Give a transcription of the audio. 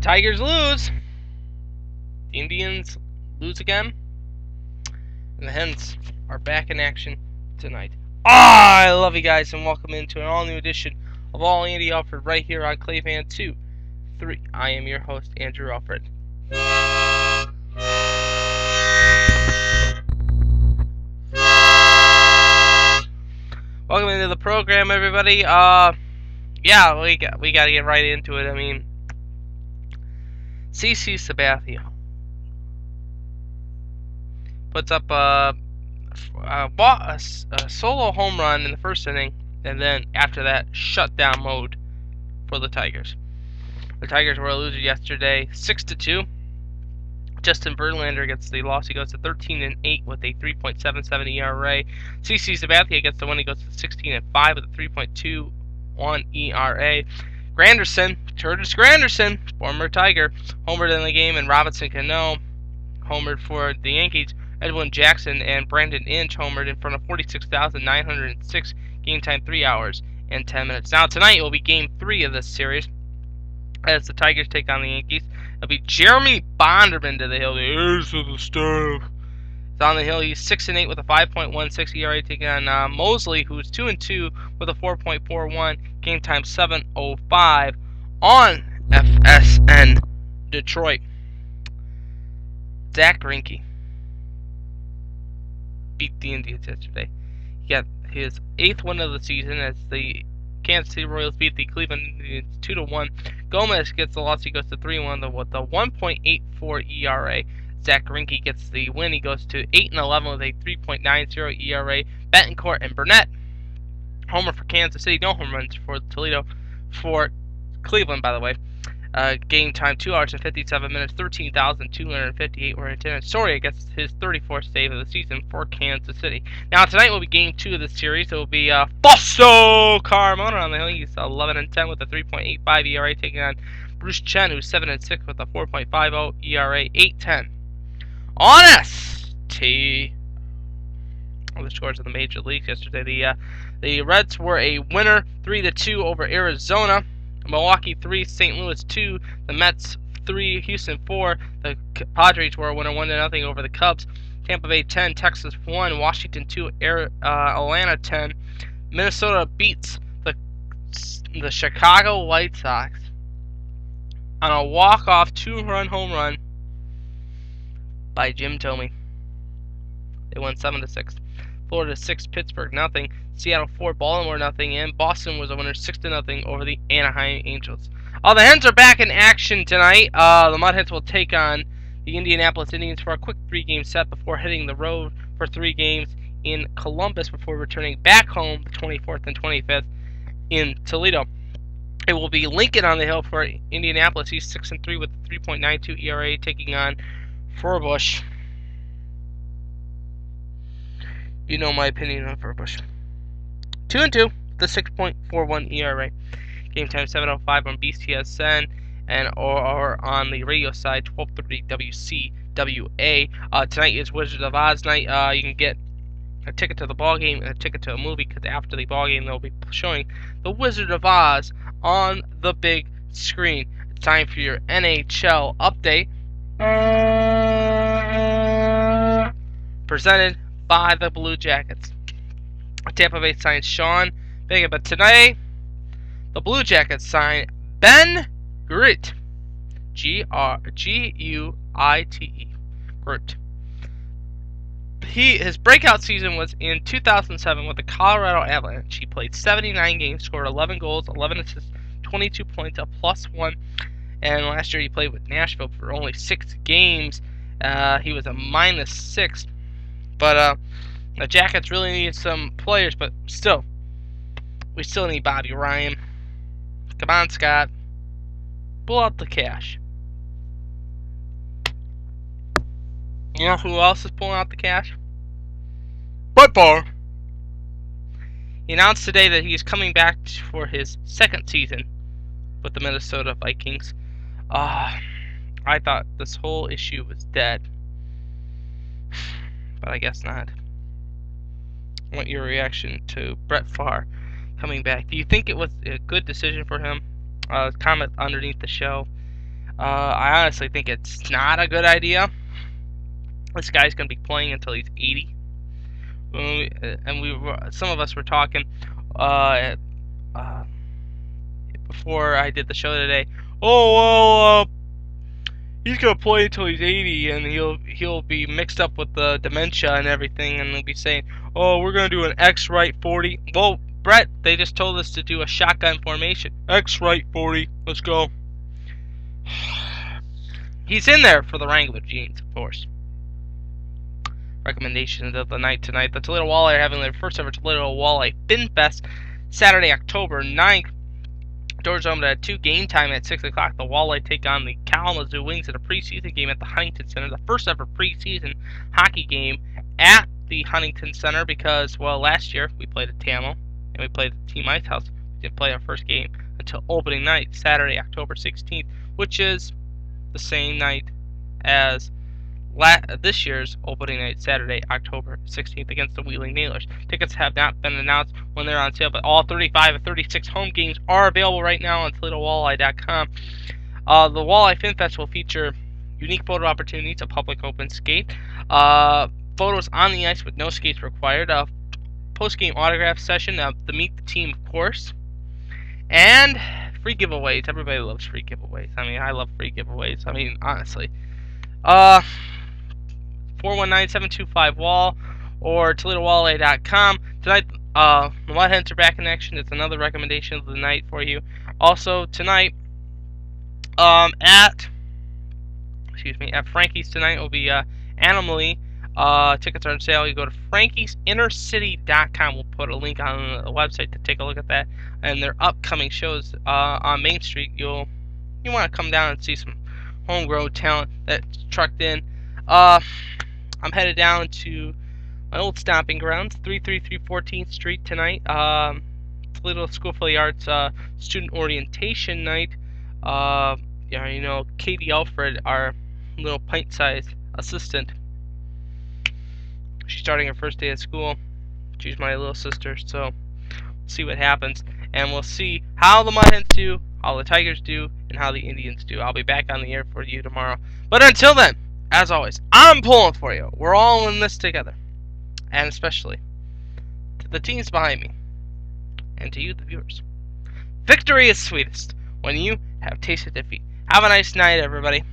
Tigers lose. The Indians lose again. And the Hens are back in action tonight. I love you guys, and welcome into an all-new edition of All Andy Alfred right here on Clayfan 2-3. I am your host, Andrew Alfred. Welcome into the program, everybody. Yeah, we got to get right into it. I mean, CC Sabathia puts up a solo home run in the first inning, and then after that, shutdown mode for the Tigers. The Tigers were a loser yesterday, 6-2. Justin Verlander gets the loss. He goes to 13-8 with a 3.77 ERA. CC Sabathia gets the win. He goes to 16-5 with a 3.21 ERA. Curtis Granderson, former Tiger, homered in the game, and Robinson Cano homered for the Yankees. Edwin Jackson and Brandon Inch homered in front of 46,906, game time 3 hours and 10 minutes. Now tonight will be game 3 of this series as the Tigers take on the Yankees. It'll be Jeremy Bonderman to the hill, the ace of the staff. He's on the hill. He's 6-8 with a 5.16 ERA, taking on Mosley, who's 2-2 with a 4.41, game time 7:05 on FSN Detroit. Zach Greinke beat the Indians yesterday. He got his 8th win of the season as the Kansas City Royals beat the Cleveland Indians 2-1. Gomez gets the loss. He goes to 3-1 with a 1.84 ERA. Zach Greinke gets the win. He goes to 8-11 with a 3.90 ERA. Betancourt and Burnett homer for Kansas City. No home runs for Toledo. For Cleveland, by the way. Game time 2 hours and 57 minutes. 13,258 were in attendance. Soria gets his 34th save of the season for Kansas City. Now tonight will be game 2 of the series. It will be Fausto Carmona on the hill. He's 11-10 with a 3.85 ERA, taking on Bruce Chen, who's 7-6 with a 4.50 ERA. 8-10 on ST. All the scores of the major leagues yesterday. The Reds were a winner, 3-2 over Arizona. Milwaukee 3, St. Louis 2, the Mets 3, Houston 4, the Padres were a winner 1-0 over the Cubs, Tampa Bay 10, Texas 1, Washington 2, Atlanta 10, Minnesota beats the Chicago White Sox on a walk-off 2-run home run by Jim Thome. They won 7-6. Florida 6, Pittsburgh 0, Seattle 4, Baltimore 0, and Boston was a winner 6-0 over the Anaheim Angels. The Hens are back in action tonight. The Mudhens will take on the Indianapolis Indians for a quick 3-game set before hitting the road for 3 games in Columbus before returning back home the 24th and 25th in Toledo. It will be Lincoln on the hill for Indianapolis. He's 6-3 with a 3.92 ERA, taking on Furbush. You know my opinion on Furbush. 2-2, the 6.41 ERA. Game time 7:05 on BCSN or on the radio side 12:30 WCWA. Tonight is Wizards of Oz night. You can get a ticket to the ball game and a ticket to a movie because after the ball game they'll be showing the Wizard of Oz on the big screen. It's time for your NHL update. Presented by the Blue Jackets. Tampa Bay signed Sean Bigger, but today the Blue Jackets signed Ben Guite. G-U-I-T-E. Guite. His breakout season was in 2007 with the Colorado Avalanche. He played 79 games, scored 11 goals, 11 assists, 22 points, a +1. And last year he played with Nashville for only 6 games. He was a -6. But the Jackets really need some players, but still, we still need Bobby Ryan. Come on, Scott. Pull out the cash. You know who else is pulling out the cash? Brett Favre. He announced today that he is coming back for his 2nd season with the Minnesota Vikings. I thought this whole issue was dead. But I guess not. I want your reaction to Brett Favre coming back. Do you think it was a good decision for him? Comment underneath the show. I honestly think it's not a good idea. This guy's going to be playing until he's 80. Some of us were talking uh, before I did the show today. Oh well, he's gonna play until he's 80, and he'll be mixed up with the dementia and everything, and they'll be saying, "Oh, we're gonna do an X right 40." Well, Brett, they just told us to do a shotgun formation. X right 40. Let's go. He's in there for the Wrangler jeans, of course. Recommendations of the night tonight: the Toledo Walleye are having their first ever Toledo Walleye Fin Fest Saturday, October 9th. Doors open at 2. Game time at 6 o'clock. The Walleye take on the Kalamazoo Wings in a preseason game at the Huntington Center. The first ever preseason hockey game at the Huntington Center because, well, last year we played at Tamil and we played at Team Ice House. We didn't play our first game until opening night, Saturday, October 16th, which is the same night as this year's opening night, Saturday, October 16th, against the Wheeling Nailers. Tickets have not been announced when they're on sale, but all 35 of 36 home games are available right now on ToledoWalleye.com. The Walleye Fin Fest will feature unique photo opportunities, a public open skate, photos on the ice with no skates required, a post-game autograph session, the Meet the Team, of course, and free giveaways. Everybody loves free giveaways. I mean, I love free giveaways. I mean, honestly. 419-725-WALL or ToledoWalleye.com. Tonight, the Mudhens are back in action. It's another recommendation of the night for you. Also, tonight, at Frankie's tonight will be Animally. Tickets are on sale. You go to frankiesinnercity.com. We'll put a link on the website to take a look at that and their upcoming shows on Main Street. You want to come down and see some homegrown talent that's trucked in. I'm headed down to my old stomping grounds, 333 14th Street tonight. Toledo School for the Arts student orientation night. Katie Alfred, our little pint-sized assistant, she's starting her first day of school. She's my little sister, so we'll see what happens. And we'll see how the Mudhens do, how the Tigers do, and how the Indians do. I'll be back on the air for you tomorrow. But until then, as always, I'm pulling for you. We're all in this together. And especially to the teams behind me. And to you, the viewers. Victory is sweetest when you have tasted defeat. Have a nice night, everybody.